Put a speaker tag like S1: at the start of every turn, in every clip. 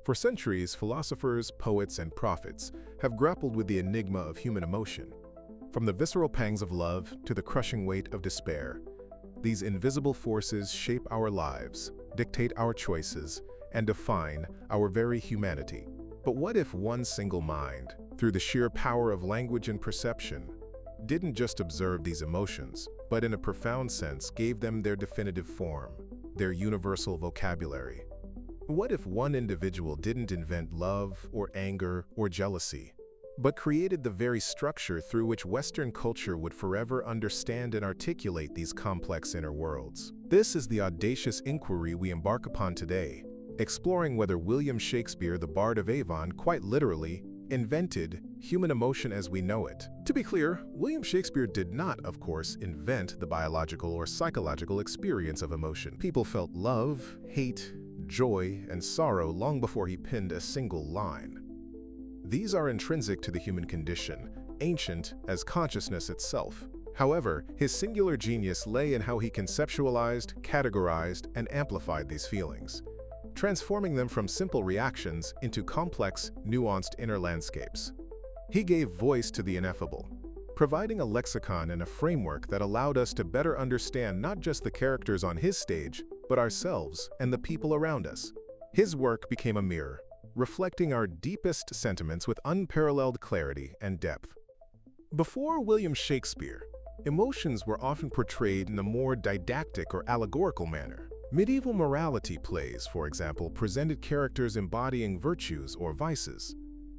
S1: For centuries, philosophers, poets, and prophets have grappled with the enigma of human emotion. From the visceral pangs of love to the crushing weight of despair, these invisible forces shape our lives, dictate our choices, and define our very humanity. But what if one single mind, through the sheer power of language and perception, didn't just observe these emotions, but in a profound sense gave them their definitive form, their universal vocabulary? What if one individual didn't invent love or anger or jealousy, but created the very structure through which Western culture would forever understand and articulate these complex inner worlds? This is the audacious inquiry we embark upon today, exploring whether William Shakespeare, the Bard of Avon, quite literally invented human emotion as we know it. To be clear, William Shakespeare did not, of course, invent the biological or psychological experience of emotion. People felt love, hate, joy, and sorrow long before he penned a single line. These are intrinsic to the human condition, ancient as consciousness itself. However, his singular genius lay in how he conceptualized, categorized, and amplified these feelings, transforming them from simple reactions into complex, nuanced inner landscapes. He gave voice to the ineffable, providing a lexicon and a framework that allowed us to better understand not just the characters on his stage, but ourselves and the people around us. His work became a mirror, reflecting our deepest sentiments with unparalleled clarity and depth. Before William Shakespeare, emotions were often portrayed in a more didactic or allegorical manner. Medieval morality plays, for example, presented characters embodying virtues or vices,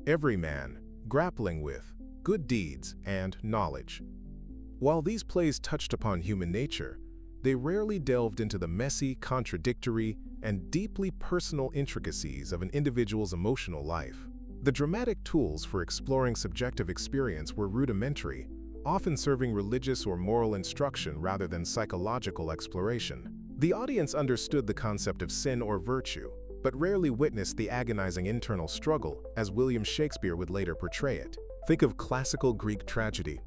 S1: every man grappling with good deeds and knowledge. While these plays touched upon human nature, they rarely delved into the messy, contradictory, and deeply personal intricacies of an individual's emotional life. The dramatic tools for exploring subjective experience were rudimentary, often serving religious or moral instruction rather than psychological exploration. The audience understood the concept of sin or virtue, but rarely witnessed the agonizing internal struggle as William Shakespeare would later portray it. Think of classical Greek tragedy.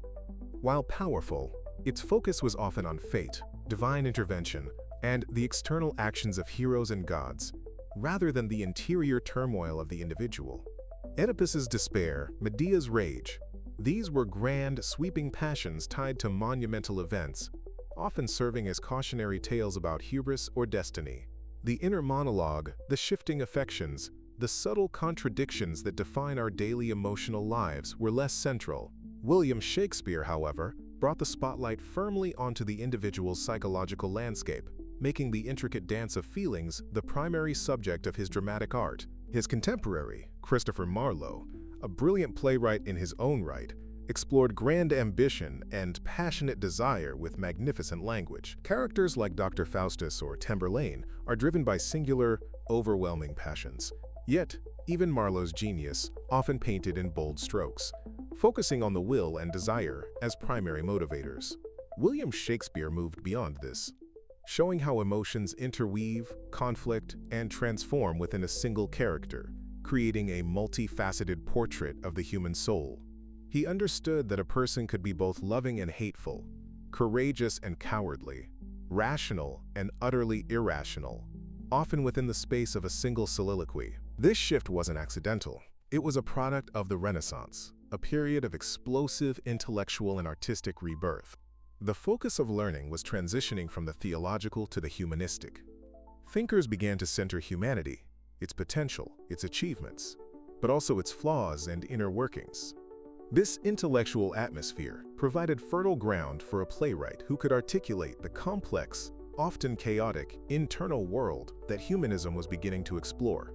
S1: While powerful, its focus was often on fate, divine intervention, and the external actions of heroes and gods, rather than the interior turmoil of the individual. Oedipus's despair, Medea's rage, these were grand, sweeping passions tied to monumental events, often serving as cautionary tales about hubris or destiny. The inner monologue, the shifting affections, the subtle contradictions that define our daily emotional lives were less central. William Shakespeare, however, brought the spotlight firmly onto the individual's psychological landscape, making the intricate dance of feelings the primary subject of his dramatic art. His contemporary, Christopher Marlowe, a brilliant playwright in his own right, explored grand ambition and passionate desire with magnificent language. Characters like Dr. Faustus or Tamburlaine are driven by singular, overwhelming passions. Yet, even Marlowe's genius often painted in bold strokes, focusing on the will and desire as primary motivators. William Shakespeare moved beyond this, showing how emotions interweave, conflict, and transform within a single character, creating a multifaceted portrait of the human soul. He understood that a person could be both loving and hateful, courageous and cowardly, rational and utterly irrational, often within the space of a single soliloquy. This shift wasn't accidental. It was a product of the Renaissance, a period of explosive intellectual and artistic rebirth. The focus of learning was transitioning from the theological to the humanistic. Thinkers began to center humanity, its potential, its achievements, but also its flaws and inner workings. This intellectual atmosphere provided fertile ground for a playwright who could articulate the complex, often chaotic, internal world that humanism was beginning to explore.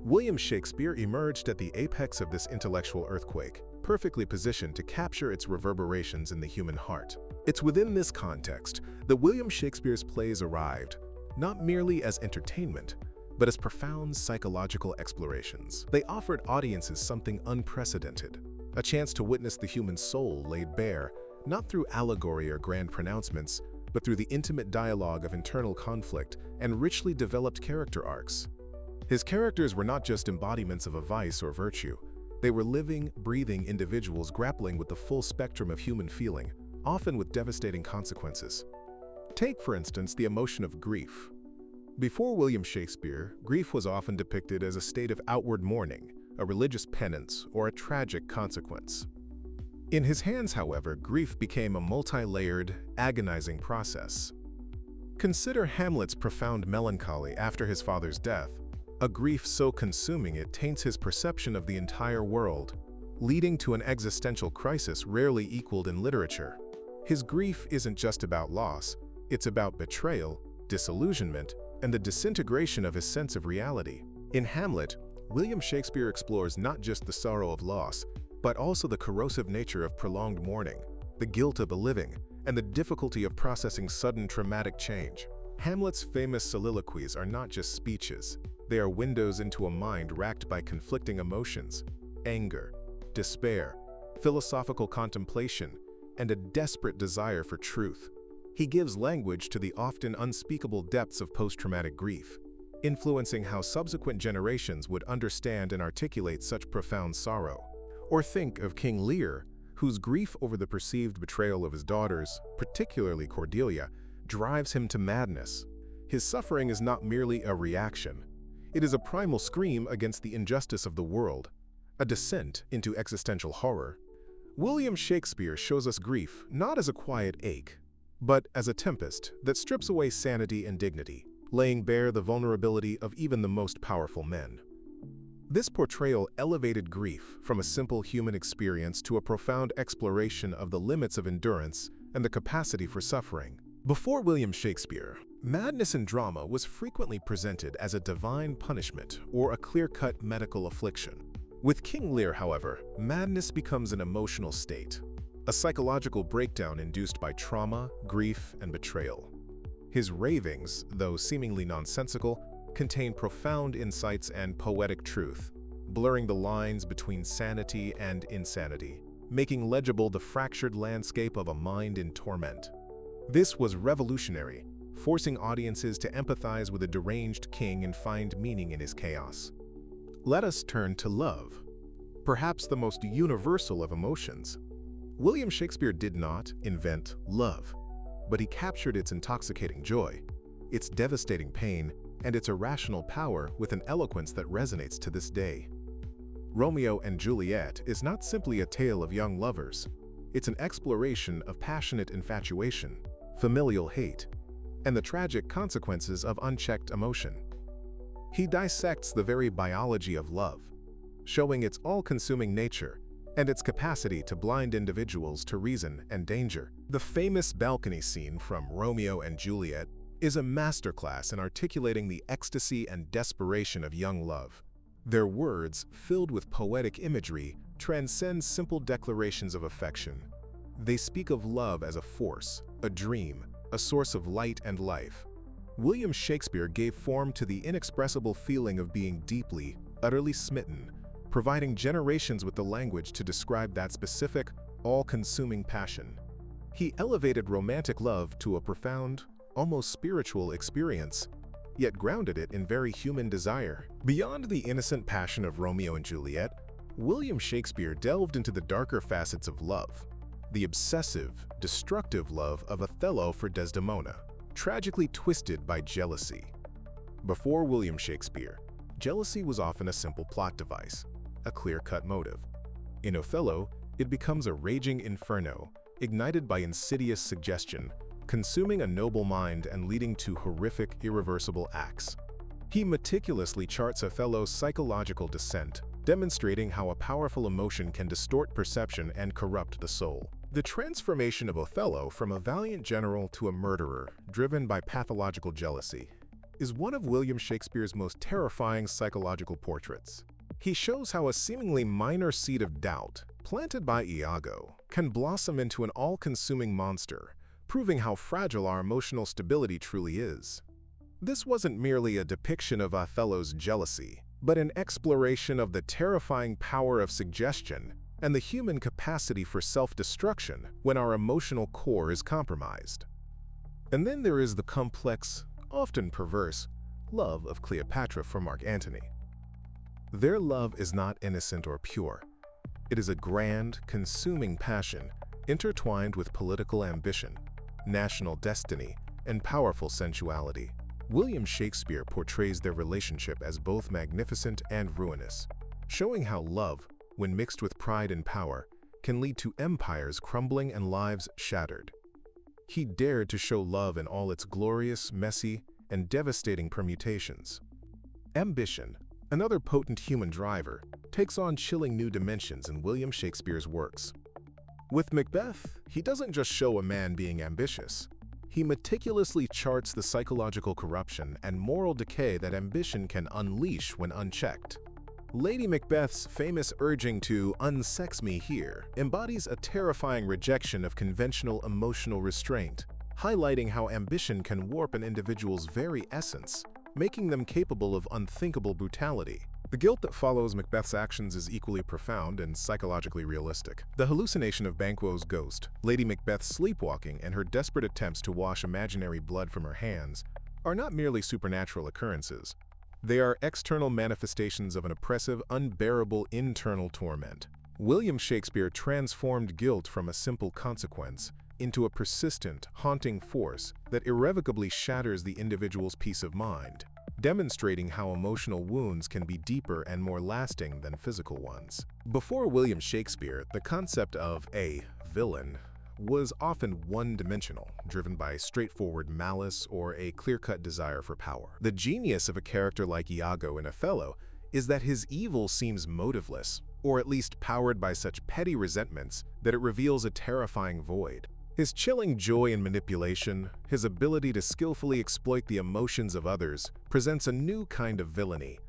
S1: William Shakespeare emerged at the apex of this intellectual earthquake, perfectly positioned to capture its reverberations in the human heart. It's within this context that William Shakespeare's plays arrived, not merely as entertainment, but as profound psychological explorations. They offered audiences something unprecedented, a chance to witness the human soul laid bare, not through allegory or grand pronouncements, but through the intimate dialogue of internal conflict and richly developed character arcs. His characters were not just embodiments of a vice or virtue. They were living, breathing individuals grappling with the full spectrum of human feeling, often with devastating consequences. Take, for instance, the emotion of grief. Before William Shakespeare, grief was often depicted as a state of outward mourning, a religious penance, or a tragic consequence. In his hands, however, grief became a multi-layered, agonizing process. Consider Hamlet's profound melancholy after his father's death, a grief so consuming it taints his perception of the entire world, leading to an existential crisis rarely equaled in literature. His grief isn't just about loss, it's about betrayal, disillusionment, and the disintegration of his sense of reality. In Hamlet, William Shakespeare explores not just the sorrow of loss, but also the corrosive nature of prolonged mourning, the guilt of the living, and the difficulty of processing sudden traumatic change. Hamlet's famous soliloquies are not just speeches, they are windows into a mind racked by conflicting emotions, anger, despair, philosophical contemplation, and a desperate desire for truth. He gives language to the often unspeakable depths of post-traumatic grief, influencing how subsequent generations would understand and articulate such profound sorrow. Or think of King Lear, whose grief over the perceived betrayal of his daughters, particularly Cordelia, drives him to madness. His suffering is not merely a reaction. It is a primal scream against the injustice of the world, a descent into existential horror. William Shakespeare shows us grief not as a quiet ache, but as a tempest that strips away sanity and dignity, laying bare the vulnerability of even the most powerful men. This portrayal elevated grief from a simple human experience to a profound exploration of the limits of endurance and the capacity for suffering. Before William Shakespeare, madness in drama was frequently presented as a divine punishment or a clear-cut medical affliction. With King Lear, however, madness becomes an emotional state, a psychological breakdown induced by trauma, grief, and betrayal. His ravings, though seemingly nonsensical, contain profound insights and poetic truth, blurring the lines between sanity and insanity, making legible the fractured landscape of a mind in torment. This was revolutionary, forcing audiences to empathize with a deranged king and find meaning in his chaos. Let us turn to love, perhaps the most universal of emotions. William Shakespeare did not invent love, but he captured its intoxicating joy, its devastating pain, and its irrational power with an eloquence that resonates to this day. Romeo and Juliet is not simply a tale of young lovers. It's an exploration of passionate infatuation, familial hate, and the tragic consequences of unchecked emotion. He dissects the very biology of love, showing its all-consuming nature and its capacity to blind individuals to reason and danger. The famous balcony scene from Romeo and Juliet is a masterclass in articulating the ecstasy and desperation of young love. Their words, filled with poetic imagery, transcend simple declarations of affection. They speak of love as a force, a dream, a source of light and life. William Shakespeare gave form to the inexpressible feeling of being deeply, utterly smitten, providing generations with the language to describe that specific, all-consuming passion. He elevated romantic love to a profound, almost spiritual experience, yet grounded it in very human desire. Beyond the innocent passion of Romeo and Juliet, William Shakespeare delved into the darker facets of love, the obsessive, destructive love of Othello for Desdemona, tragically twisted by jealousy. Before William Shakespeare, jealousy was often a simple plot device, a clear-cut motive. In Othello, it becomes a raging inferno, ignited by insidious suggestion, consuming a noble mind and leading to horrific, irreversible acts. He meticulously charts Othello's psychological descent, demonstrating how a powerful emotion can distort perception and corrupt the soul. The transformation of Othello from a valiant general to a murderer, driven by pathological jealousy, is one of William Shakespeare's most terrifying psychological portraits. He shows how a seemingly minor seed of doubt, planted by Iago, can blossom into an all-consuming monster, proving how fragile our emotional stability truly is. This wasn't merely a depiction of Othello's jealousy, but an exploration of the terrifying power of suggestion and the human capacity for self-destruction when our emotional core is compromised. And then there is the complex, often perverse, love of Cleopatra for Mark Antony. Their love is not innocent or pure. It is a grand, consuming passion intertwined with political ambition, national destiny, and powerful sensuality. William Shakespeare portrays their relationship as both magnificent and ruinous, showing how love, when mixed with pride and power, can lead to empires crumbling and lives shattered. He dared to show love in all its glorious, messy, and devastating permutations. Ambition, another potent human driver, takes on chilling new dimensions in William Shakespeare's works. With Macbeth, he doesn't just show a man being ambitious. He meticulously charts the psychological corruption and moral decay that ambition can unleash when unchecked. Lady Macbeth's famous urging to "unsex me" here embodies a terrifying rejection of conventional emotional restraint, highlighting how ambition can warp an individual's very essence, making them capable of unthinkable brutality. The guilt that follows Macbeth's actions is equally profound and psychologically realistic. The hallucination of Banquo's ghost, Lady Macbeth's sleepwalking, and her desperate attempts to wash imaginary blood from her hands are not merely supernatural occurrences. They are external manifestations of an oppressive, unbearable internal torment. William Shakespeare transformed guilt from a simple consequence into a persistent, haunting force that irrevocably shatters the individual's peace of mind, demonstrating how emotional wounds can be deeper and more lasting than physical ones. Before William Shakespeare, the concept of a villain was often one-dimensional, driven by straightforward malice or a clear-cut desire for power. The genius of a character like Iago in Othello is that his evil seems motiveless, or at least powered by such petty resentments that it reveals a terrifying void. His chilling joy in manipulation, his ability to skillfully exploit the emotions of others, presents a new kind of villainy,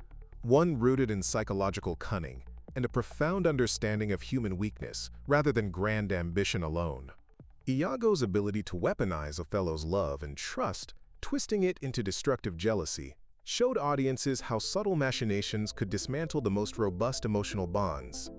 S1: one rooted in psychological cunning and a profound understanding of human weakness rather than grand ambition alone. Iago's ability to weaponize Othello's love and trust, twisting it into destructive jealousy, showed audiences how subtle machinations could dismantle the most robust emotional bonds.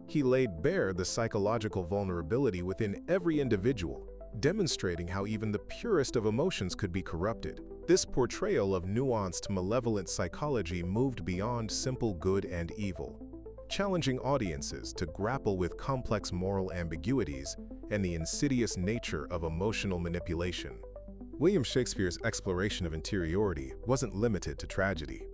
S1: He laid bare the psychological vulnerability within every individual, demonstrating how even the purest of emotions could be corrupted. This portrayal of nuanced, malevolent psychology moved beyond simple good and evil, challenging audiences to grapple with complex moral ambiguities and the insidious nature of emotional manipulation. William Shakespeare's exploration of interiority wasn't limited to tragedy.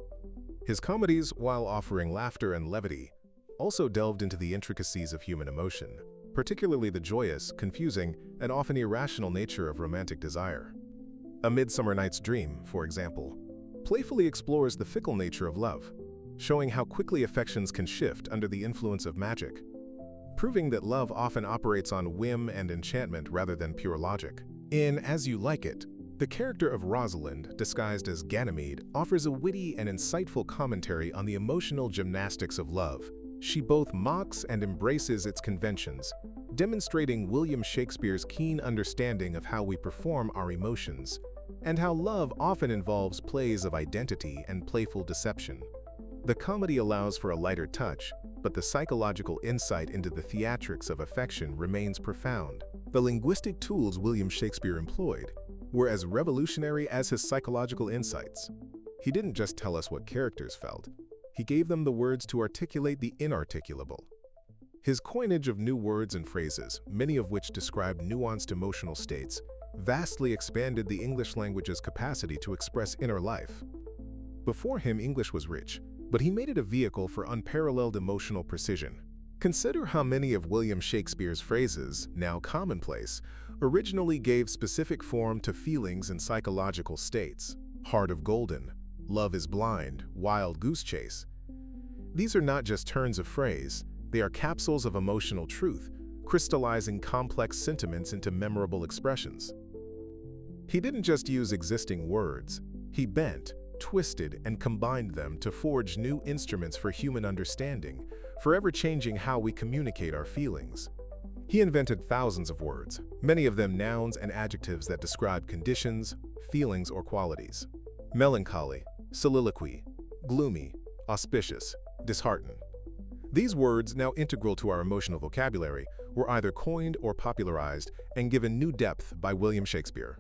S1: His comedies, while offering laughter and levity, also delved into the intricacies of human emotion, particularly the joyous, confusing, and often irrational nature of romantic desire. A Midsummer Night's Dream, for example, playfully explores the fickle nature of love, showing how quickly affections can shift under the influence of magic, proving that love often operates on whim and enchantment rather than pure logic. In As You Like It, the character of Rosalind, disguised as Ganymede, offers a witty and insightful commentary on the emotional gymnastics of love. She both mocks and embraces its conventions, demonstrating William Shakespeare's keen understanding of how we perform our emotions, and how love often involves plays of identity and playful deception. The comedy allows for a lighter touch, but the psychological insight into the theatrics of affection remains profound. The linguistic tools William Shakespeare employed were as revolutionary as his psychological insights. He didn't just tell us what characters felt, he gave them the words to articulate the inarticulable. His coinage of new words and phrases, many of which describe nuanced emotional states, vastly expanded the English language's capacity to express inner life. Before him, English was rich, but he made it a vehicle for unparalleled emotional precision. Consider how many of William Shakespeare's phrases, now commonplace, originally gave specific form to feelings and psychological states. Heart of golden, love is blind, wild goose chase. These are not just turns of phrase, they are capsules of emotional truth, crystallizing complex sentiments into memorable expressions. He didn't just use existing words, he bent, twisted, and combined them to forge new instruments for human understanding, forever changing how we communicate our feelings. He invented thousands of words, many of them nouns and adjectives that describe conditions, feelings, or qualities. Melancholy, soliloquy, gloomy, auspicious, disheartened. These words, now integral to our emotional vocabulary, were either coined or popularized and given new depth by William Shakespeare.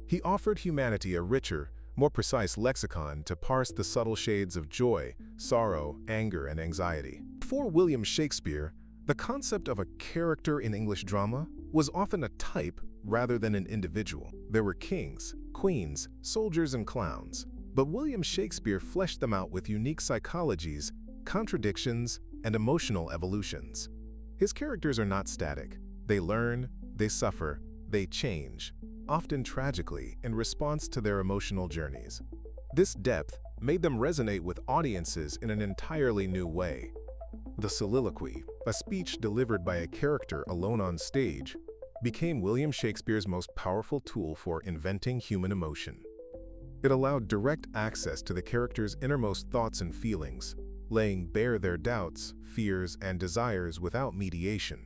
S1: He offered humanity a richer, more precise lexicon to parse the subtle shades of joy, sorrow, anger, and anxiety. Before William Shakespeare, the concept of a character in English drama was often a type rather than an individual. There were kings, queens, soldiers, and clowns. But William Shakespeare fleshed them out with unique psychologies, contradictions, and emotional evolutions. His characters are not static. They learn, they suffer, they change, often tragically in response to their emotional journeys. This depth made them resonate with audiences in an entirely new way. The soliloquy, a speech delivered by a character alone on stage, became William Shakespeare's most powerful tool for inventing human emotion. It allowed direct access to the character's innermost thoughts and feelings, laying bare their doubts, fears, and desires without mediation.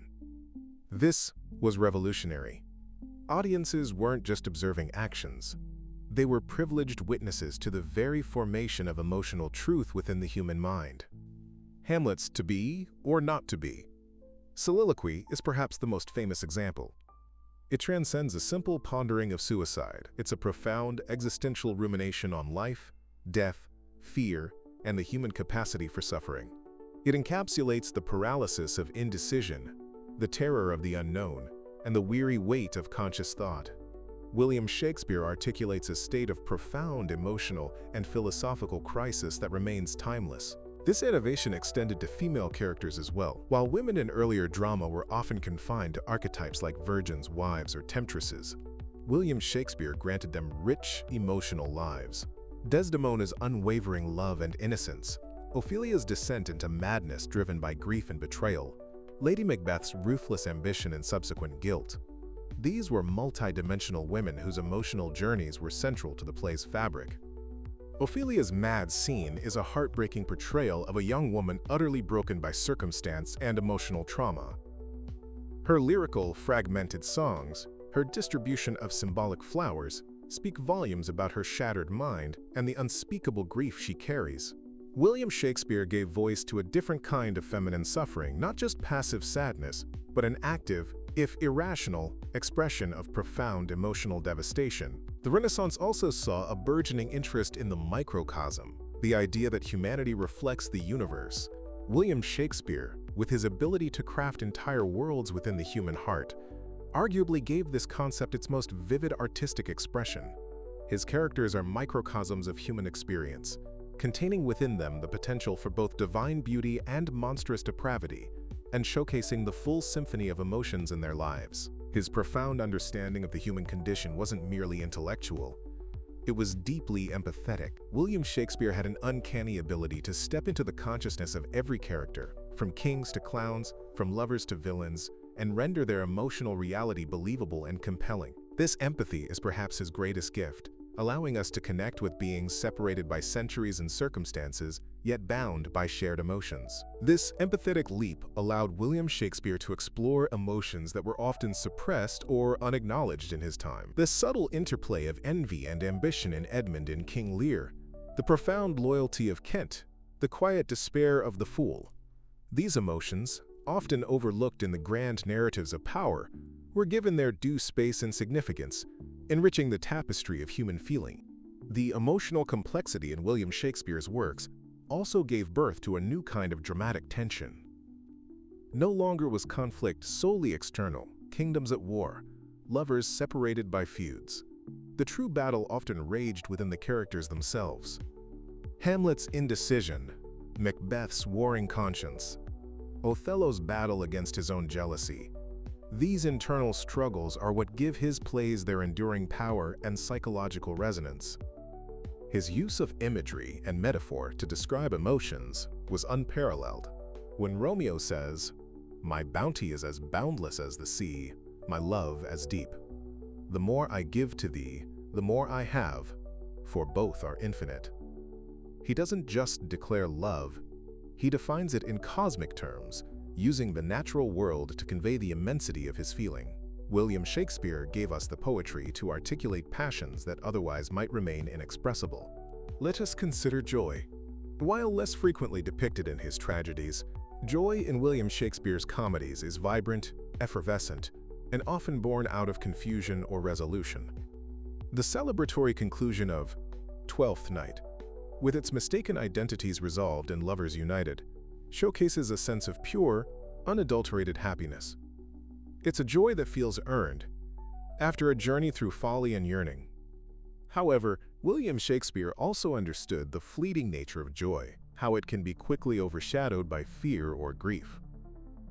S1: This was revolutionary. Audiences weren't just observing actions. They were privileged witnesses to the very formation of emotional truth within the human mind. Hamlet's to be or not to be. Soliloquy is perhaps the most famous example. It transcends a simple pondering of suicide. It's a profound existential rumination on life, death, fear, and the human capacity for suffering. It encapsulates the paralysis of indecision, the terror of the unknown, and the weary weight of conscious thought. William Shakespeare articulates a state of profound emotional and philosophical crisis that remains timeless. This innovation extended to female characters as well. While women in earlier drama were often confined to archetypes like virgins, wives, or temptresses, William Shakespeare granted them rich, emotional lives. Desdemona's unwavering love and innocence, Ophelia's descent into madness driven by grief and betrayal, Lady Macbeth's ruthless ambition and subsequent guilt. These were multi-dimensional women whose emotional journeys were central to the play's fabric. Ophelia's mad scene is a heartbreaking portrayal of a young woman utterly broken by circumstance and emotional trauma. Her lyrical, fragmented songs, her distribution of symbolic flowers, speak volumes about her shattered mind and the unspeakable grief she carries. William Shakespeare gave voice to a different kind of feminine suffering, not just passive sadness, but an active, if irrational, expression of profound emotional devastation. The Renaissance also saw a burgeoning interest in the microcosm, the idea that humanity reflects the universe. William Shakespeare, with his ability to craft entire worlds within the human heart, arguably gave this concept its most vivid artistic expression. His characters are microcosms of human experience, containing within them the potential for both divine beauty and monstrous depravity, and showcasing the full symphony of emotions in their lives. His profound understanding of the human condition wasn't merely intellectual, it was deeply empathetic. William Shakespeare had an uncanny ability to step into the consciousness of every character, from kings to clowns, from lovers to villains, and render their emotional reality believable and compelling. This empathy is perhaps his greatest gift, allowing us to connect with beings separated by centuries and circumstances, yet bound by shared emotions. This empathetic leap allowed William Shakespeare to explore emotions that were often suppressed or unacknowledged in his time. The subtle interplay of envy and ambition in Edmund and King Lear, the profound loyalty of Kent, the quiet despair of the fool. These emotions, often overlooked in the grand narratives of power, were given their due space and significance, enriching the tapestry of human feeling. The emotional complexity in William Shakespeare's works also gave birth to a new kind of dramatic tension. No longer was conflict solely external, kingdoms at war, lovers separated by feuds. The true battle often raged within the characters themselves. Hamlet's indecision, Macbeth's warring conscience, Othello's battle against his own jealousy. These internal struggles are what give his plays their enduring power and psychological resonance. His use of imagery and metaphor to describe emotions was unparalleled. When Romeo says, "My bounty is as boundless as the sea, my love as deep. The more I give to thee, the more I have, for both are infinite." He doesn't just declare love, he defines it in cosmic terms, using the natural world to convey the immensity of his feeling. William Shakespeare gave us the poetry to articulate passions that otherwise might remain inexpressible. Let us consider joy. While less frequently depicted in his tragedies, joy in William Shakespeare's comedies is vibrant, effervescent, and often born out of confusion or resolution. The celebratory conclusion of Twelfth Night, with its mistaken identities resolved and lovers united, showcases a sense of pure, unadulterated happiness. It's a joy that feels earned, after a journey through folly and yearning. However, William Shakespeare also understood the fleeting nature of joy, how it can be quickly overshadowed by fear or grief.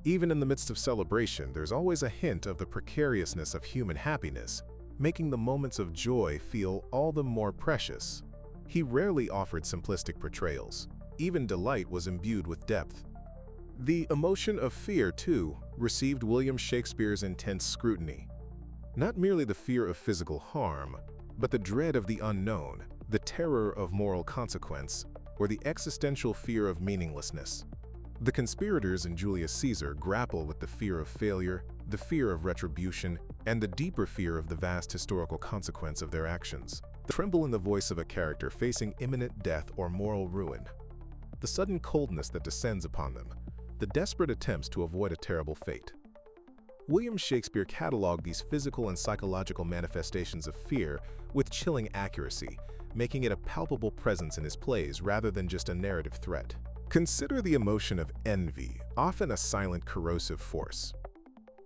S1: Even in the midst of celebration, there's always a hint of the precariousness of human happiness, making the moments of joy feel all the more precious. He rarely offered simplistic portrayals. Even delight was imbued with depth. The emotion of fear, too, received William Shakespeare's intense scrutiny. Not merely the fear of physical harm, but the dread of the unknown, the terror of moral consequence, or the existential fear of meaninglessness. The conspirators in Julius Caesar grapple with the fear of failure, the fear of retribution, and the deeper fear of the vast historical consequence of their actions. The tremble in the voice of a character facing imminent death or moral ruin. The sudden coldness that descends upon them. The desperate attempts to avoid a terrible fate. William Shakespeare cataloged these physical and psychological manifestations of fear with chilling accuracy, making it a palpable presence in his plays rather than just a narrative threat. Consider the emotion of envy, often a silent corrosive force.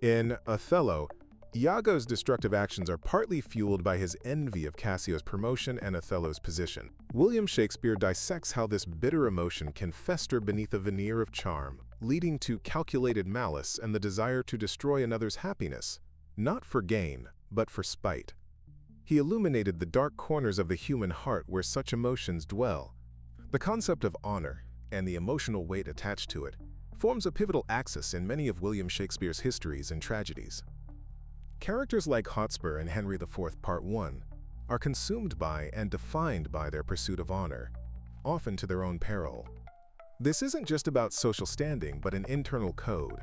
S1: In Othello, Iago's destructive actions are partly fueled by his envy of Cassio's promotion and Othello's position. William Shakespeare dissects how this bitter emotion can fester beneath a veneer of charm, leading to calculated malice and the desire to destroy another's happiness, not for gain, but for spite. He illuminated the dark corners of the human heart where such emotions dwell. The concept of honor, and the emotional weight attached to it, forms a pivotal axis in many of William Shakespeare's histories and tragedies. Characters like Hotspur in Henry IV Part 1 are consumed by and defined by their pursuit of honor, often to their own peril. This isn't just about social standing, but an internal code,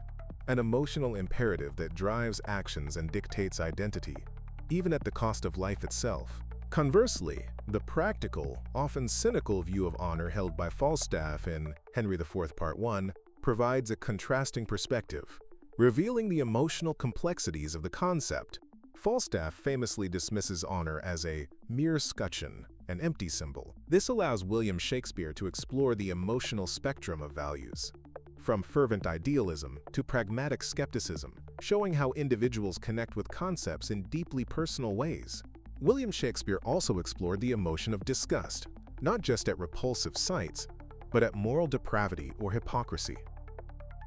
S1: an emotional imperative that drives actions and dictates identity, even at the cost of life itself. Conversely, the practical, often cynical view of honor held by Falstaff in Henry IV Part 1 provides a contrasting perspective, revealing the emotional complexities of the concept. Falstaff famously dismisses honor as a mere scutcheon, an empty symbol. This allows William Shakespeare to explore the emotional spectrum of values, from fervent idealism to pragmatic skepticism, showing how individuals connect with concepts in deeply personal ways. William Shakespeare also explored the emotion of disgust, not just at repulsive sights, but at moral depravity or hypocrisy.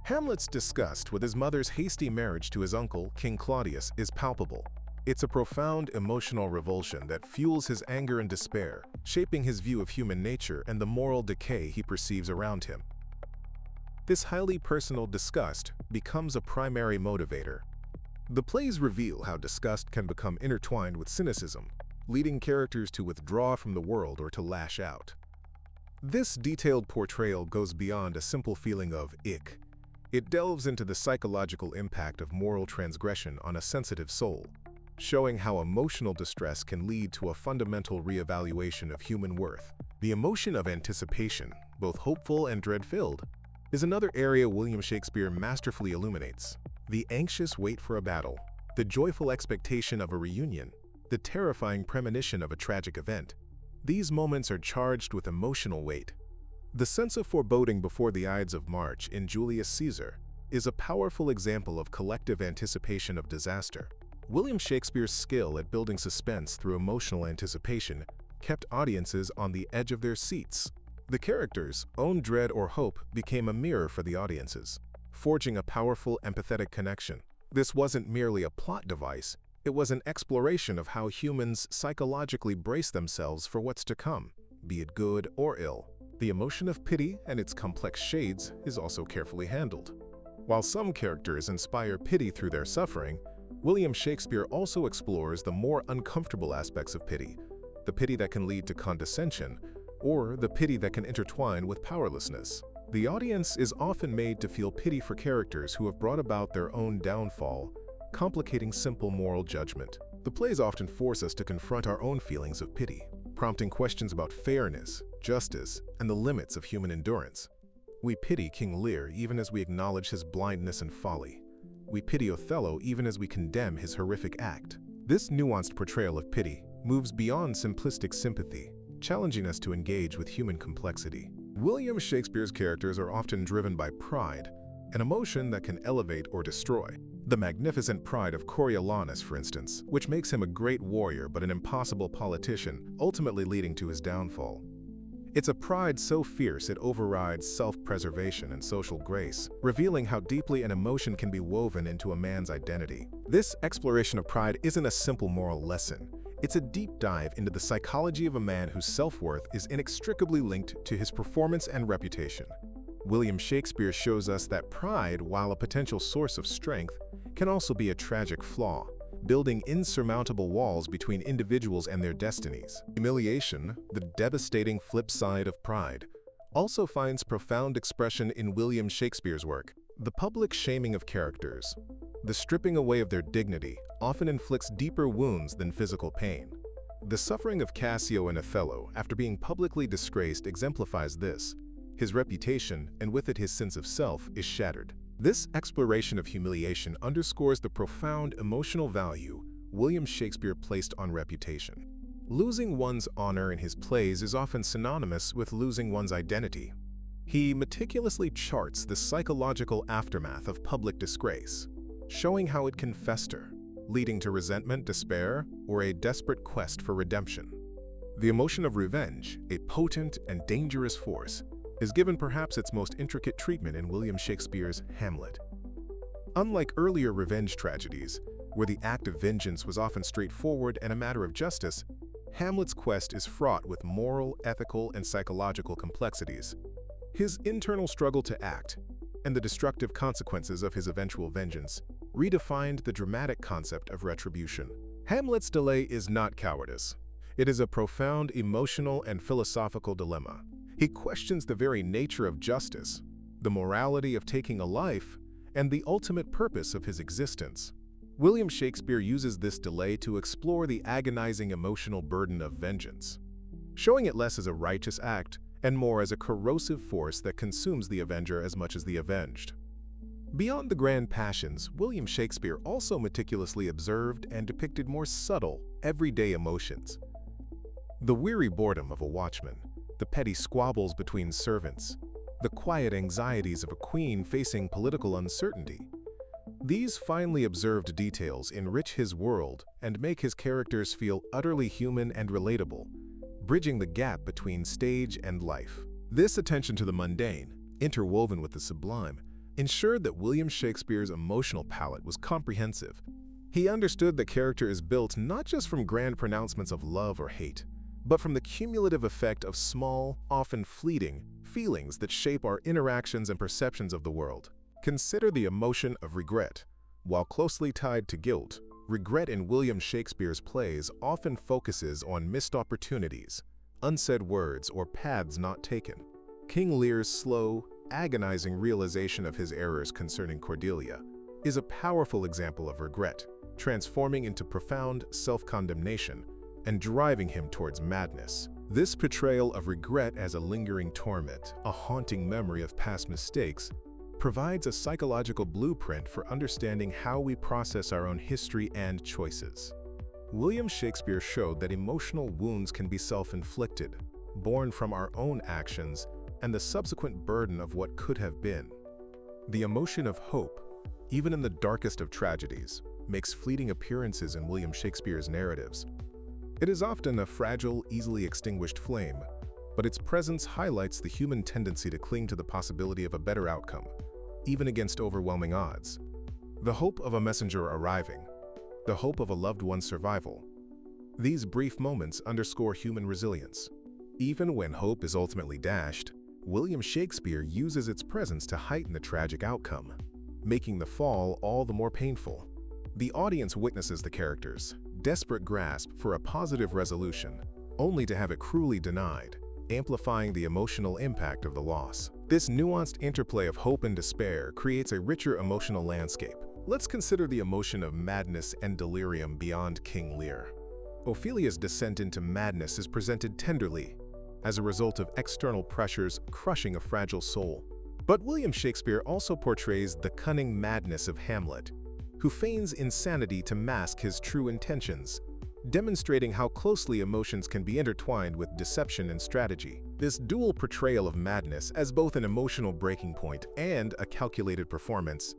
S1: Hamlet's disgust with his mother's hasty marriage to his uncle, King Claudius, is palpable. It's a profound emotional revulsion that fuels his anger and despair, shaping his view of human nature and the moral decay he perceives around him. This highly personal disgust becomes a primary motivator. The plays reveal how disgust can become intertwined with cynicism, leading characters to withdraw from the world or to lash out. This detailed portrayal goes beyond a simple feeling of ick. It delves into the psychological impact of moral transgression on a sensitive soul, showing how emotional distress can lead to a fundamental reevaluation of human worth. The emotion of anticipation, both hopeful and dread-filled, is another area William Shakespeare masterfully illuminates. The anxious wait for a battle, the joyful expectation of a reunion, the terrifying premonition of a tragic event. These moments are charged with emotional weight. The sense of foreboding before the Ides of March in Julius Caesar is a powerful example of collective anticipation of disaster. William Shakespeare's skill at building suspense through emotional anticipation kept audiences on the edge of their seats. The characters' own dread or hope became a mirror for the audiences, forging a powerful empathetic connection. This wasn't merely a plot device, it was an exploration of how humans psychologically brace themselves for what's to come, be it good or ill. The emotion of pity and its complex shades is also carefully handled. While some characters inspire pity through their suffering, William Shakespeare also explores the more uncomfortable aspects of pity, the pity that can lead to condescension, or the pity that can intertwine with powerlessness. The audience is often made to feel pity for characters who have brought about their own downfall, complicating simple moral judgment. The plays often force us to confront our own feelings of pity, prompting questions about fairness, justice, and the limits of human endurance. We pity King Lear even as we acknowledge his blindness and folly. We pity Othello even as we condemn his horrific act. This nuanced portrayal of pity moves beyond simplistic sympathy, challenging us to engage with human complexity. William Shakespeare's characters are often driven by pride, an emotion that can elevate or destroy. The magnificent pride of Coriolanus, for instance, which makes him a great warrior but an impossible politician, ultimately leading to his downfall. It's a pride so fierce it overrides self-preservation and social grace, revealing how deeply an emotion can be woven into a man's identity. This exploration of pride isn't a simple moral lesson. It's a deep dive into the psychology of a man whose self-worth is inextricably linked to his performance and reputation. William Shakespeare shows us that pride, while a potential source of strength, can also be a tragic flaw, building insurmountable walls between individuals and their destinies. Humiliation, the devastating flip side of pride, also finds profound expression in William Shakespeare's work. The public shaming of characters, the stripping away of their dignity, often inflicts deeper wounds than physical pain. The suffering of Cassio and Othello, after being publicly disgraced, exemplifies this. His reputation, and with it his sense of self, is shattered. This exploration of humiliation underscores the profound emotional value William Shakespeare placed on reputation. Losing one's honor in his plays is often synonymous with losing one's identity. He meticulously charts the psychological aftermath of public disgrace, showing how it can fester, leading to resentment, despair, or a desperate quest for redemption. The emotion of revenge, a potent and dangerous force, is given perhaps its most intricate treatment in William Shakespeare's Hamlet. Unlike earlier revenge tragedies, where the act of vengeance was often straightforward and a matter of justice, Hamlet's quest is fraught with moral, ethical, and psychological complexities. His internal struggle to act, and the destructive consequences of his eventual vengeance, redefined the dramatic concept of retribution. Hamlet's delay is not cowardice. It is a profound emotional and philosophical dilemma. He questions the very nature of justice, the morality of taking a life, and the ultimate purpose of his existence. William Shakespeare uses this delay to explore the agonizing emotional burden of vengeance, showing it less as a righteous act and more as a corrosive force that consumes the avenger as much as the avenged. Beyond the grand passions, William Shakespeare also meticulously observed and depicted more subtle, everyday emotions. The weary boredom of a watchman, the petty squabbles between servants, the quiet anxieties of a queen facing political uncertainty. These finely observed details enrich his world and make his characters feel utterly human and relatable, bridging the gap between stage and life. This attention to the mundane, interwoven with the sublime, ensured that William Shakespeare's emotional palette was comprehensive. He understood that character is built not just from grand pronouncements of love or hate, but from the cumulative effect of small, often fleeting, feelings that shape our interactions and perceptions of the world. Consider the emotion of regret. While closely tied to guilt, regret in William Shakespeare's plays often focuses on missed opportunities, unsaid words, or paths not taken. King Lear's slow, agonizing realization of his errors concerning Cordelia is a powerful example of regret, transforming into profound self-condemnation and driving him towards madness. This portrayal of regret as a lingering torment, a haunting memory of past mistakes, provides a psychological blueprint for understanding how we process our own history and choices. William Shakespeare showed that emotional wounds can be self-inflicted, born from our own actions and the subsequent burden of what could have been. The emotion of hope, even in the darkest of tragedies, makes fleeting appearances in William Shakespeare's narratives. It is often a fragile, easily extinguished flame, but its presence highlights the human tendency to cling to the possibility of a better outcome, even against overwhelming odds. The hope of a messenger arriving, the hope of a loved one's survival. These brief moments underscore human resilience. Even when hope is ultimately dashed, William Shakespeare uses its presence to heighten the tragic outcome, making the fall all the more painful. The audience witnesses the characters' desperate grasp for a positive resolution, only to have it cruelly denied, amplifying the emotional impact of the loss. This nuanced interplay of hope and despair creates a richer emotional landscape. Let's consider the emotion of madness and delirium beyond King Lear. Ophelia's descent into madness is presented tenderly, as a result of external pressures crushing a fragile soul. But William Shakespeare also portrays the cunning madness of Hamlet, who feigns insanity to mask his true intentions, demonstrating how closely emotions can be intertwined with deception and strategy. This dual portrayal of madness as both an emotional breaking point and a calculated performance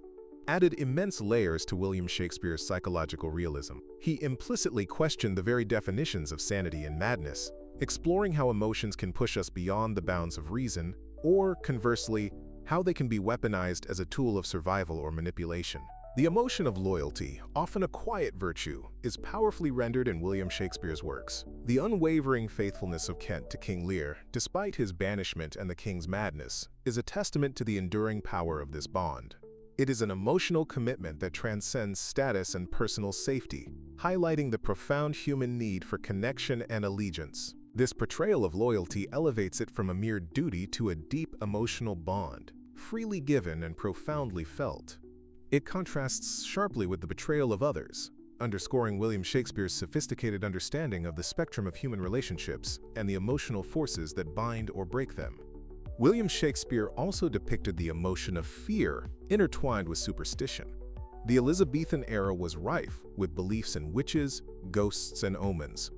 S1: added immense layers to William Shakespeare's psychological realism. He implicitly questioned the very definitions of sanity and madness, exploring how emotions can push us beyond the bounds of reason, or, conversely, how they can be weaponized as a tool of survival or manipulation. The emotion of loyalty, often a quiet virtue, is powerfully rendered in William Shakespeare's works. The unwavering faithfulness of Kent to King Lear, despite his banishment and the king's madness, is a testament to the enduring power of this bond. It is an emotional commitment that transcends status and personal safety, highlighting the profound human need for connection and allegiance. This portrayal of loyalty elevates it from a mere duty to a deep emotional bond, freely given and profoundly felt. It contrasts sharply with the betrayal of others, underscoring William Shakespeare's sophisticated understanding of the spectrum of human relationships and the emotional forces that bind or break them. William Shakespeare also depicted the emotion of fear intertwined with superstition. The Elizabethan era was rife with beliefs in witches, ghosts, and omens.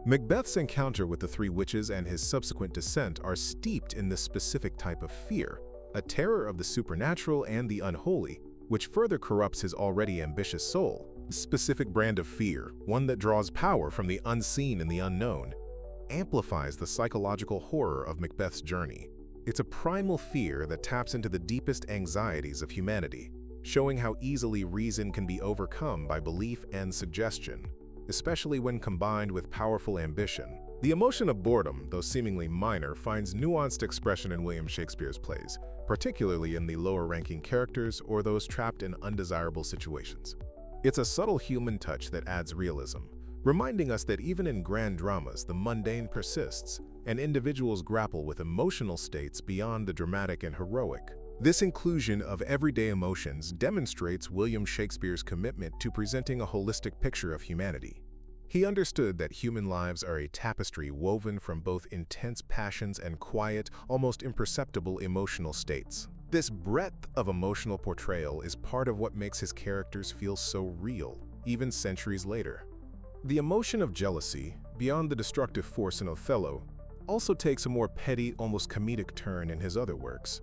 S1: Macbeth's encounter with the three witches and his subsequent descent are steeped in this specific type of fear, a terror of the supernatural and the unholy, which further corrupts his already ambitious soul. This specific brand of fear, one that draws power from the unseen and the unknown, amplifies the psychological horror of Macbeth's journey. It's a primal fear that taps into the deepest anxieties of humanity, showing how easily reason can be overcome by belief and suggestion, especially when combined with powerful ambition. The emotion of boredom, though seemingly minor, finds nuanced expression in William Shakespeare's plays, particularly in the lower-ranking characters or those trapped in undesirable situations. It's a subtle human touch that adds realism, reminding us that even in grand dramas, the mundane persists, and individuals grapple with emotional states beyond the dramatic and heroic. This inclusion of everyday emotions demonstrates William Shakespeare's commitment to presenting a holistic picture of humanity. He understood that human lives are a tapestry woven from both intense passions and quiet, almost imperceptible emotional states. This breadth of emotional portrayal is part of what makes his characters feel so real, even centuries later. The emotion of jealousy, beyond the destructive force in Othello, also takes a more petty, almost comedic turn in his other works.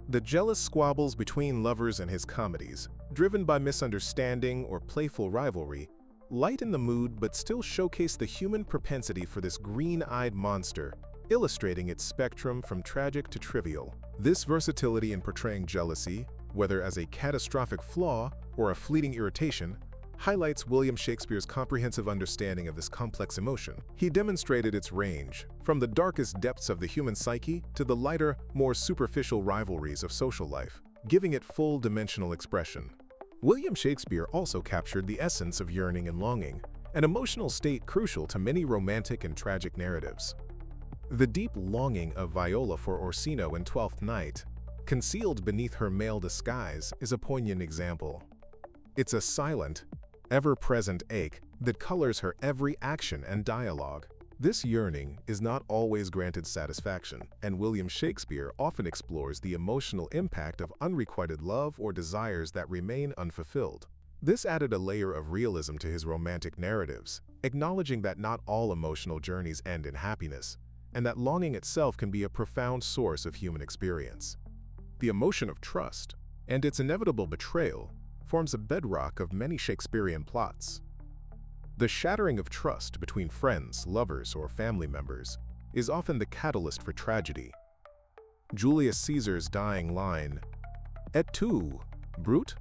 S1: The jealous squabbles between lovers in his comedies, driven by misunderstanding or playful rivalry, lighten the mood but still showcase the human propensity for this green-eyed monster, illustrating its spectrum from tragic to trivial. This versatility in portraying jealousy, whether as a catastrophic flaw or a fleeting irritation, highlights William Shakespeare's comprehensive understanding of this complex emotion. He demonstrated its range, from the darkest depths of the human psyche to the lighter, more superficial rivalries of social life, giving it full dimensional expression. William Shakespeare also captured the essence of yearning and longing, an emotional state crucial to many romantic and tragic narratives. The deep longing of Viola for Orsino in Twelfth Night, concealed beneath her male disguise, is a poignant example. It's a silent, ever-present ache that colors her every action and dialogue. This yearning is not always granted satisfaction, and William Shakespeare often explores the emotional impact of unrequited love or desires that remain unfulfilled. This added a layer of realism to his romantic narratives, acknowledging that not all emotional journeys end in happiness, and that longing itself can be a profound source of human experience. The emotion of trust, and its inevitable betrayal, forms a bedrock of many Shakespearean plots. The shattering of trust between friends, lovers, or family members is often the catalyst for tragedy. Julius Caesar's dying line, "Et tu, Brute?"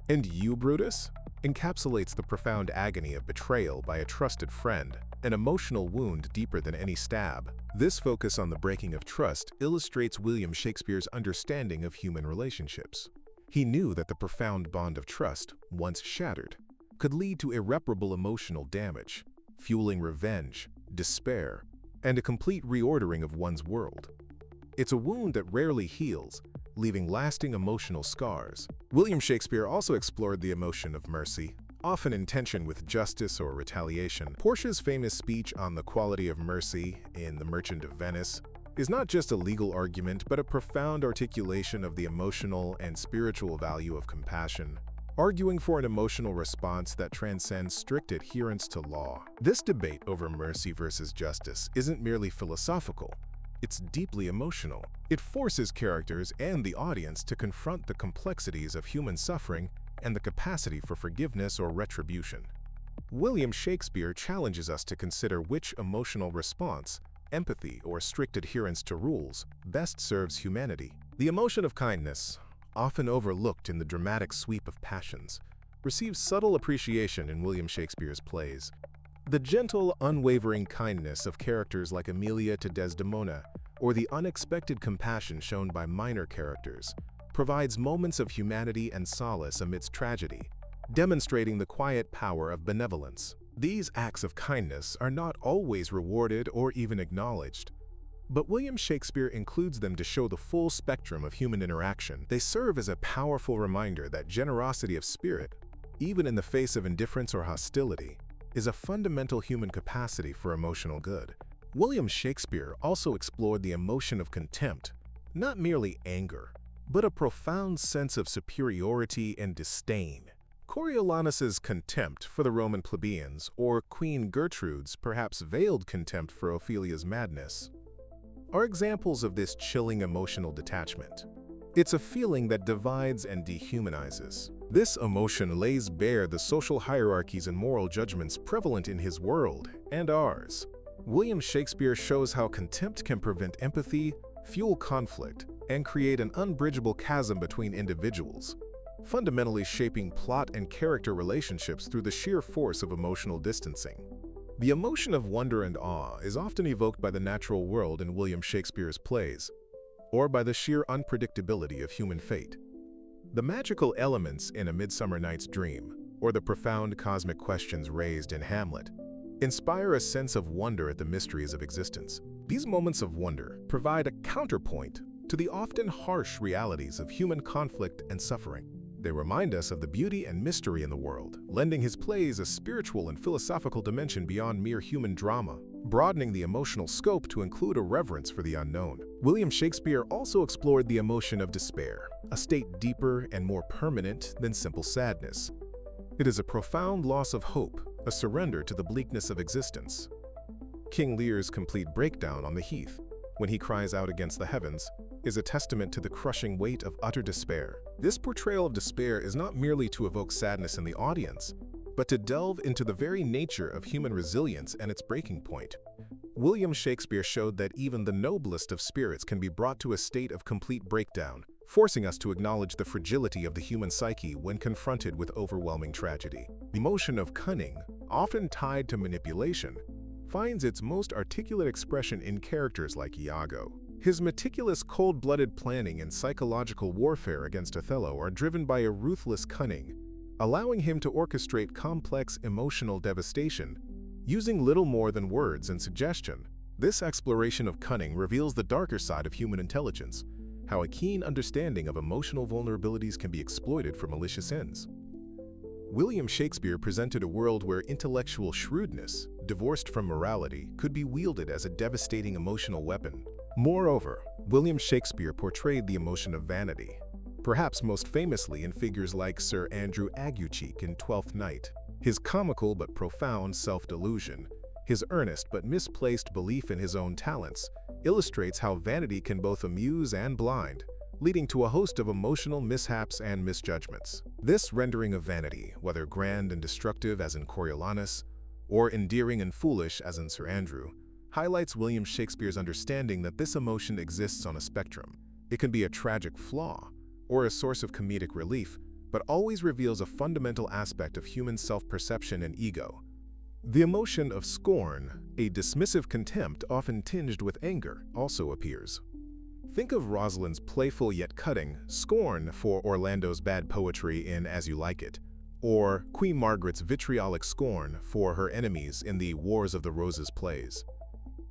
S1: "And you, Brutus?" encapsulates the profound agony of betrayal by a trusted friend, an emotional wound deeper than any stab. This focus on the breaking of trust illustrates William Shakespeare's understanding of human relationships. He knew that the profound bond of trust, once shattered, could lead to irreparable emotional damage, fueling revenge, despair, and a complete reordering of one's world. It's a wound that rarely heals, leaving lasting emotional scars. William Shakespeare also explored the emotion of mercy, often in tension with justice or retaliation. Portia's famous speech on the quality of mercy in The Merchant of Venice is not just a legal argument, but a profound articulation of the emotional and spiritual value of compassion, arguing for an emotional response that transcends strict adherence to law. This debate over mercy versus justice isn't merely philosophical. It's deeply emotional. It forces characters and the audience to confront the complexities of human suffering and the capacity for forgiveness or retribution. William Shakespeare challenges us to consider which emotional response, empathy or strict adherence to rules, best serves humanity. The emotion of kindness, often overlooked in the dramatic sweep of passions, receives subtle appreciation in William Shakespeare's plays. The gentle, unwavering kindness of characters like Emilia to Desdemona, or the unexpected compassion shown by minor characters, provides moments of humanity and solace amidst tragedy, demonstrating the quiet power of benevolence. These acts of kindness are not always rewarded or even acknowledged, but William Shakespeare includes them to show the full spectrum of human interaction. They serve as a powerful reminder that generosity of spirit, even in the face of indifference or hostility, is a fundamental human capacity for emotional good. William Shakespeare also explored the emotion of contempt, not merely anger, but a profound sense of superiority and disdain. Coriolanus's contempt for the Roman plebeians, or Queen Gertrude's perhaps veiled contempt for Ophelia's madness, are examples of this chilling emotional detachment. It's a feeling that divides and dehumanizes. This emotion lays bare the social hierarchies and moral judgments prevalent in his world and ours. William Shakespeare shows how contempt can prevent empathy, fuel conflict, and create an unbridgeable chasm between individuals, fundamentally shaping plot and character relationships through the sheer force of emotional distancing. The emotion of wonder and awe is often evoked by the natural world in William Shakespeare's plays, or by the sheer unpredictability of human fate. The magical elements in A Midsummer Night's Dream, or the profound cosmic questions raised in Hamlet, inspire a sense of wonder at the mysteries of existence. These moments of wonder provide a counterpoint to the often harsh realities of human conflict and suffering. They remind us of the beauty and mystery in the world, lending his plays a spiritual and philosophical dimension beyond mere human drama, broadening the emotional scope to include a reverence for the unknown. William Shakespeare also explored the emotion of despair, a state deeper and more permanent than simple sadness. It is a profound loss of hope, a surrender to the bleakness of existence. King Lear's complete breakdown on the heath, when he cries out against the heavens, is a testament to the crushing weight of utter despair. This portrayal of despair is not merely to evoke sadness in the audience, but to delve into the very nature of human resilience and its breaking point. William Shakespeare showed that even the noblest of spirits can be brought to a state of complete breakdown, forcing us to acknowledge the fragility of the human psyche when confronted with overwhelming tragedy. The emotion of cunning, often tied to manipulation, finds its most articulate expression in characters like Iago. His meticulous, cold-blooded planning and psychological warfare against Othello are driven by a ruthless cunning, allowing him to orchestrate complex emotional devastation, using little more than words and suggestion. This exploration of cunning reveals the darker side of human intelligence, how a keen understanding of emotional vulnerabilities can be exploited for malicious ends. William Shakespeare presented a world where intellectual shrewdness, divorced from morality, could be wielded as a devastating emotional weapon. Moreover, William Shakespeare portrayed the emotion of vanity, perhaps most famously in figures like Sir Andrew Aguecheek in Twelfth Night. His comical but profound self-delusion, his earnest but misplaced belief in his own talents, illustrates how vanity can both amuse and blind, leading to a host of emotional mishaps and misjudgments. This rendering of vanity, whether grand and destructive as in Coriolanus, or endearing and foolish as in Sir Andrew, highlights William Shakespeare's understanding that this emotion exists on a spectrum. It can be a tragic flaw, or a source of comedic relief, but always reveals a fundamental aspect of human self-perception and ego. The emotion of scorn, a dismissive contempt often tinged with anger, also appears. Think of Rosalind's playful yet cutting scorn for Orlando's bad poetry in As You Like It, or Queen Margaret's vitriolic scorn for her enemies in the Wars of the Roses plays.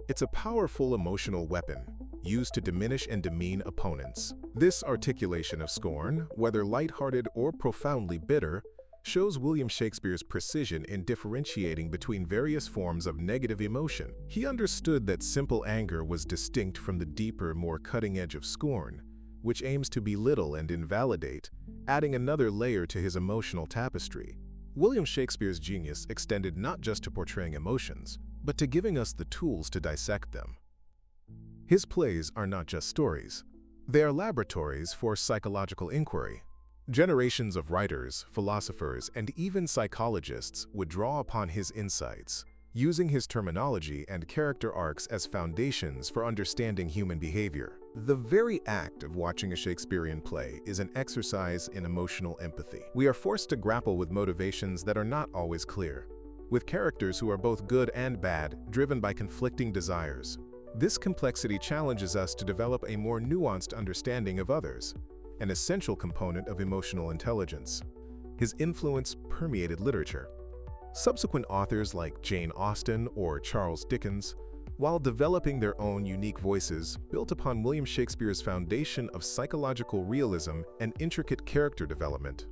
S1: It's a powerful emotional weapon, used to diminish and demean opponents. This articulation of scorn, whether lighthearted or profoundly bitter, shows William Shakespeare's precision in differentiating between various forms of negative emotion. He understood that simple anger was distinct from the deeper, more cutting edge of scorn, which aims to belittle and invalidate, adding another layer to his emotional tapestry. William Shakespeare's genius extended not just to portraying emotions, but to giving us the tools to dissect them. His plays are not just stories. They are laboratories for psychological inquiry. Generations of writers, philosophers, and even psychologists would draw upon his insights, using his terminology and character arcs as foundations for understanding human behavior. The very act of watching a Shakespearean play is an exercise in emotional empathy. We are forced to grapple with motivations that are not always clear, with characters who are both good and bad, driven by conflicting desires. This complexity challenges us to develop a more nuanced understanding of others, an essential component of emotional intelligence. His influence permeated literature. Subsequent authors like Jane Austen or Charles Dickens, while developing their own unique voices, built upon William Shakespeare's foundation of psychological realism and intricate character development.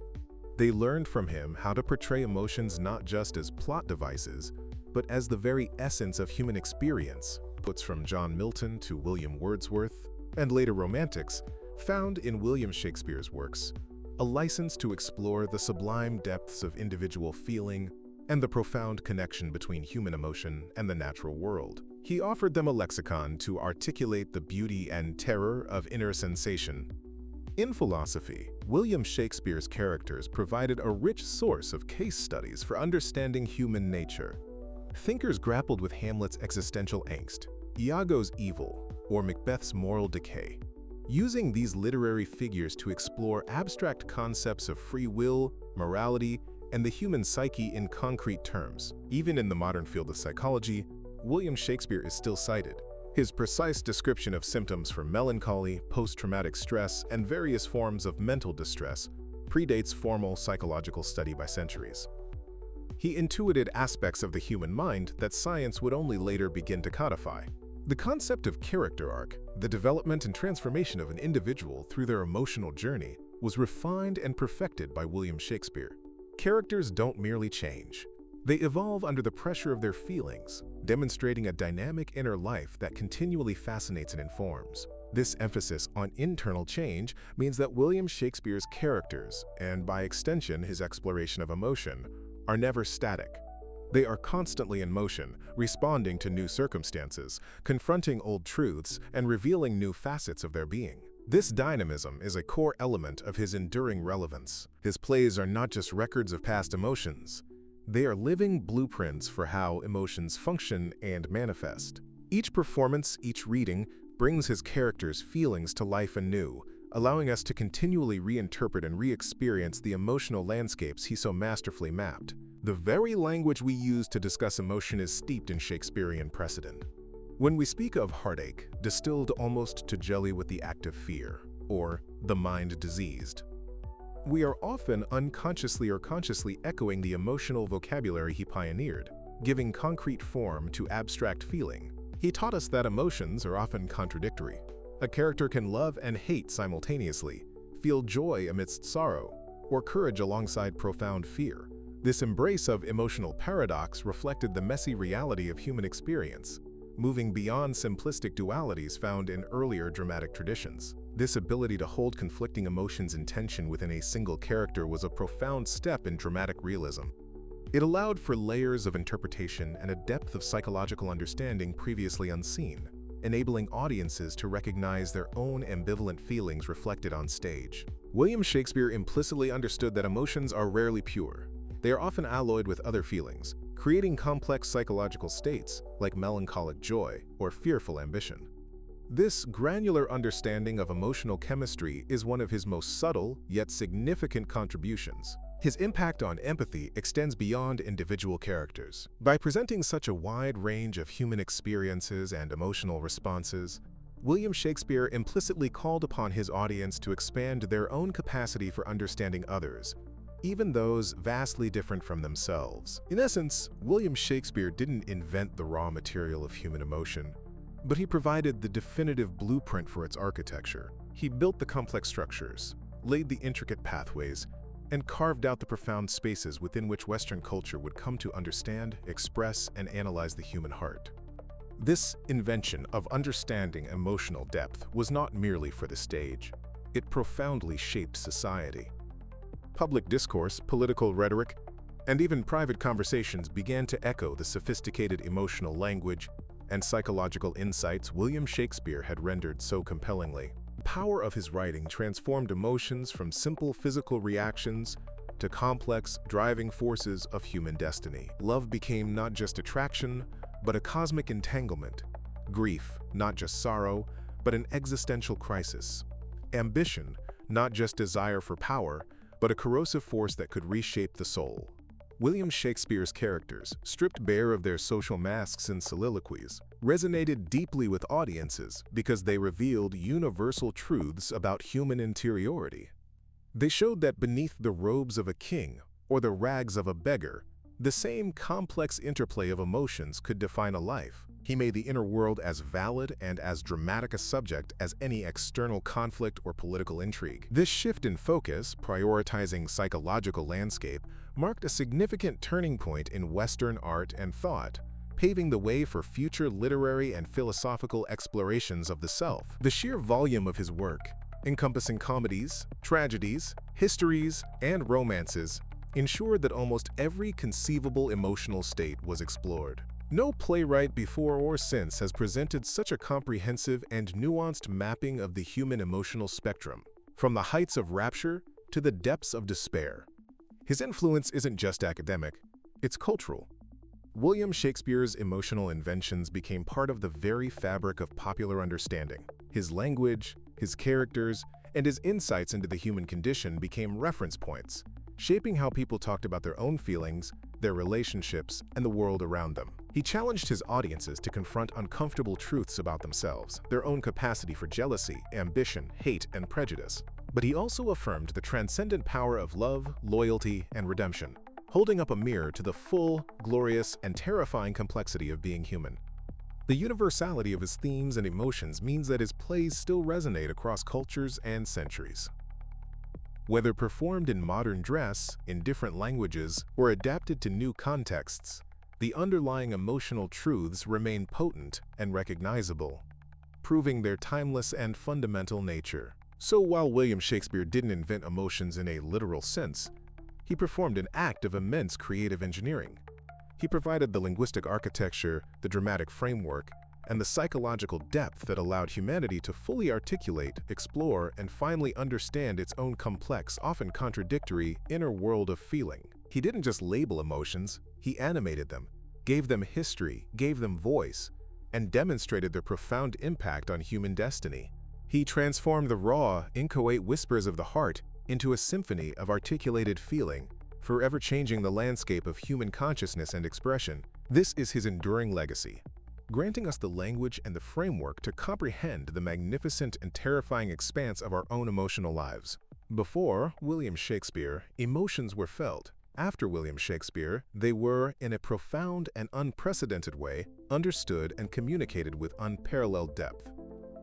S1: They learned from him how to portray emotions not just as plot devices, but as the very essence of human experience. Quotes from John Milton to William Wordsworth, and later Romantics, found in William Shakespeare's works, a license to explore the sublime depths of individual feeling and the profound connection between human emotion and the natural world. He offered them a lexicon to articulate the beauty and terror of inner sensation. In philosophy, William Shakespeare's characters provided a rich source of case studies for understanding human nature. Thinkers grappled with Hamlet's existential angst, Iago's evil, or Macbeth's moral decay, using these literary figures to explore abstract concepts of free will, morality, and the human psyche in concrete terms. Even in the modern field of psychology, William Shakespeare is still cited. His precise description of symptoms for melancholy, post-traumatic stress, and various forms of mental distress predates formal psychological study by centuries. He intuited aspects of the human mind that science would only later begin to codify. The concept of character arc, the development and transformation of an individual through their emotional journey, was refined and perfected by William Shakespeare. Characters don't merely change. They evolve under the pressure of their feelings, demonstrating a dynamic inner life that continually fascinates and informs. This emphasis on internal change means that William Shakespeare's characters, and by extension his exploration of emotion, are never static. They are constantly in motion, responding to new circumstances, confronting old truths, and revealing new facets of their being. This dynamism is a core element of his enduring relevance. His plays are not just records of past emotions. They are living blueprints for how emotions function and manifest. Each performance, each reading, brings his characters' feelings to life anew, allowing us to continually reinterpret and re-experience the emotional landscapes he so masterfully mapped. The very language we use to discuss emotion is steeped in Shakespearean precedent. When we speak of heartache, distilled almost to jelly with the act of fear, or the mind diseased, we are often unconsciously or consciously echoing the emotional vocabulary he pioneered, giving concrete form to abstract feeling. He taught us that emotions are often contradictory. A character can love and hate simultaneously, feel joy amidst sorrow, or courage alongside profound fear. This embrace of emotional paradox reflected the messy reality of human experience, moving beyond simplistic dualities found in earlier dramatic traditions. This ability to hold conflicting emotions in tension within a single character was a profound step in dramatic realism. It allowed for layers of interpretation and a depth of psychological understanding previously unseen, enabling audiences to recognize their own ambivalent feelings reflected on stage. William Shakespeare implicitly understood that emotions are rarely pure. They are often alloyed with other feelings, creating complex psychological states like melancholic joy or fearful ambition. This granular understanding of emotional chemistry is one of his most subtle yet significant contributions. His impact on empathy extends beyond individual characters. By presenting such a wide range of human experiences and emotional responses, William Shakespeare implicitly called upon his audience to expand their own capacity for understanding others, even those vastly different from themselves. In essence, William Shakespeare didn't invent the raw material of human emotion, but he provided the definitive blueprint for its architecture. He built the complex structures, laid the intricate pathways, and carved out the profound spaces within which Western culture would come to understand, express, and analyze the human heart. This invention of understanding emotional depth was not merely for the stage. It profoundly shaped society. Public discourse, political rhetoric, and even private conversations began to echo the sophisticated emotional language and psychological insights William Shakespeare had rendered so compellingly. The power of his writing transformed emotions from simple physical reactions to complex, driving forces of human destiny. Love became not just attraction, but a cosmic entanglement. Grief, not just sorrow, but an existential crisis. Ambition, not just desire for power, but a corrosive force that could reshape the soul. William Shakespeare's characters, stripped bare of their social masks and soliloquies, resonated deeply with audiences because they revealed universal truths about human interiority. They showed that beneath the robes of a king or the rags of a beggar, the same complex interplay of emotions could define a life. He made the inner world as valid and as dramatic a subject as any external conflict or political intrigue. This shift in focus, prioritizing psychological landscape, marked a significant turning point in Western art and thought, paving the way for future literary and philosophical explorations of the self. The sheer volume of his work, encompassing comedies, tragedies, histories, and romances, ensured that almost every conceivable emotional state was explored. No playwright before or since has presented such a comprehensive and nuanced mapping of the human emotional spectrum, from the heights of rapture to the depths of despair. His influence isn't just academic, it's cultural. William Shakespeare's emotional inventions became part of the very fabric of popular understanding. His language, his characters, and his insights into the human condition became reference points, shaping how people talked about their own feelings, their relationships, and the world around them. He challenged his audiences to confront uncomfortable truths about themselves, their own capacity for jealousy, ambition, hate, and prejudice. But he also affirmed the transcendent power of love, loyalty, and redemption, holding up a mirror to the full, glorious, and terrifying complexity of being human. The universality of his themes and emotions means that his plays still resonate across cultures and centuries. Whether performed in modern dress, in different languages, or adapted to new contexts, the underlying emotional truths remain potent and recognizable, proving their timeless and fundamental nature. So while William Shakespeare didn't invent emotions in a literal sense, he performed an act of immense creative engineering. He provided the linguistic architecture, the dramatic framework, and the psychological depth that allowed humanity to fully articulate, explore, and finally understand its own complex, often contradictory, inner world of feeling. He didn't just label emotions, he animated them, gave them history, gave them voice, and demonstrated their profound impact on human destiny. He transformed the raw, inchoate whispers of the heart into a symphony of articulated feeling, forever changing the landscape of human consciousness and expression. This is his enduring legacy, granting us the language and the framework to comprehend the magnificent and terrifying expanse of our own emotional lives. Before William Shakespeare, emotions were felt. After William Shakespeare, they were, in a profound and unprecedented way, understood and communicated with unparalleled depth.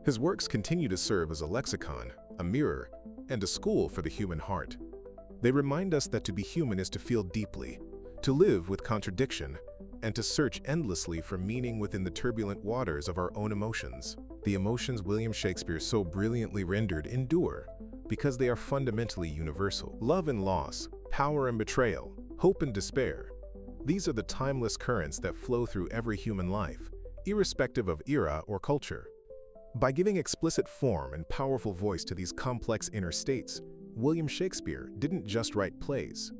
S1: His works continue to serve as a lexicon, a mirror, and a school for the human heart. They remind us that to be human is to feel deeply, to live with contradiction, and to search endlessly for meaning within the turbulent waters of our own emotions. The emotions William Shakespeare so brilliantly rendered endure because they are fundamentally universal. Love and loss, power and betrayal, hope and despair. These are the timeless currents that flow through every human life, irrespective of era or culture. By giving explicit form and powerful voice to these complex inner states, William Shakespeare didn't just write plays.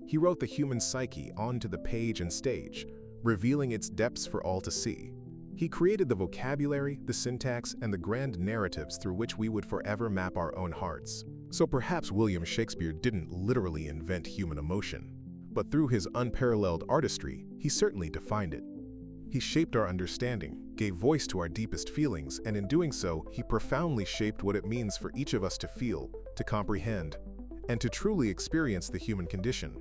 S1: He wrote the human psyche onto the page and stage, revealing its depths for all to see. He created the vocabulary, the syntax, and the grand narratives through which we would forever map our own hearts. So perhaps William Shakespeare didn't literally invent human emotion, but through his unparalleled artistry, he certainly defined it. He shaped our understanding, gave voice to our deepest feelings, and in doing so, he profoundly shaped what it means for each of us to feel, to comprehend, and to truly experience the human condition.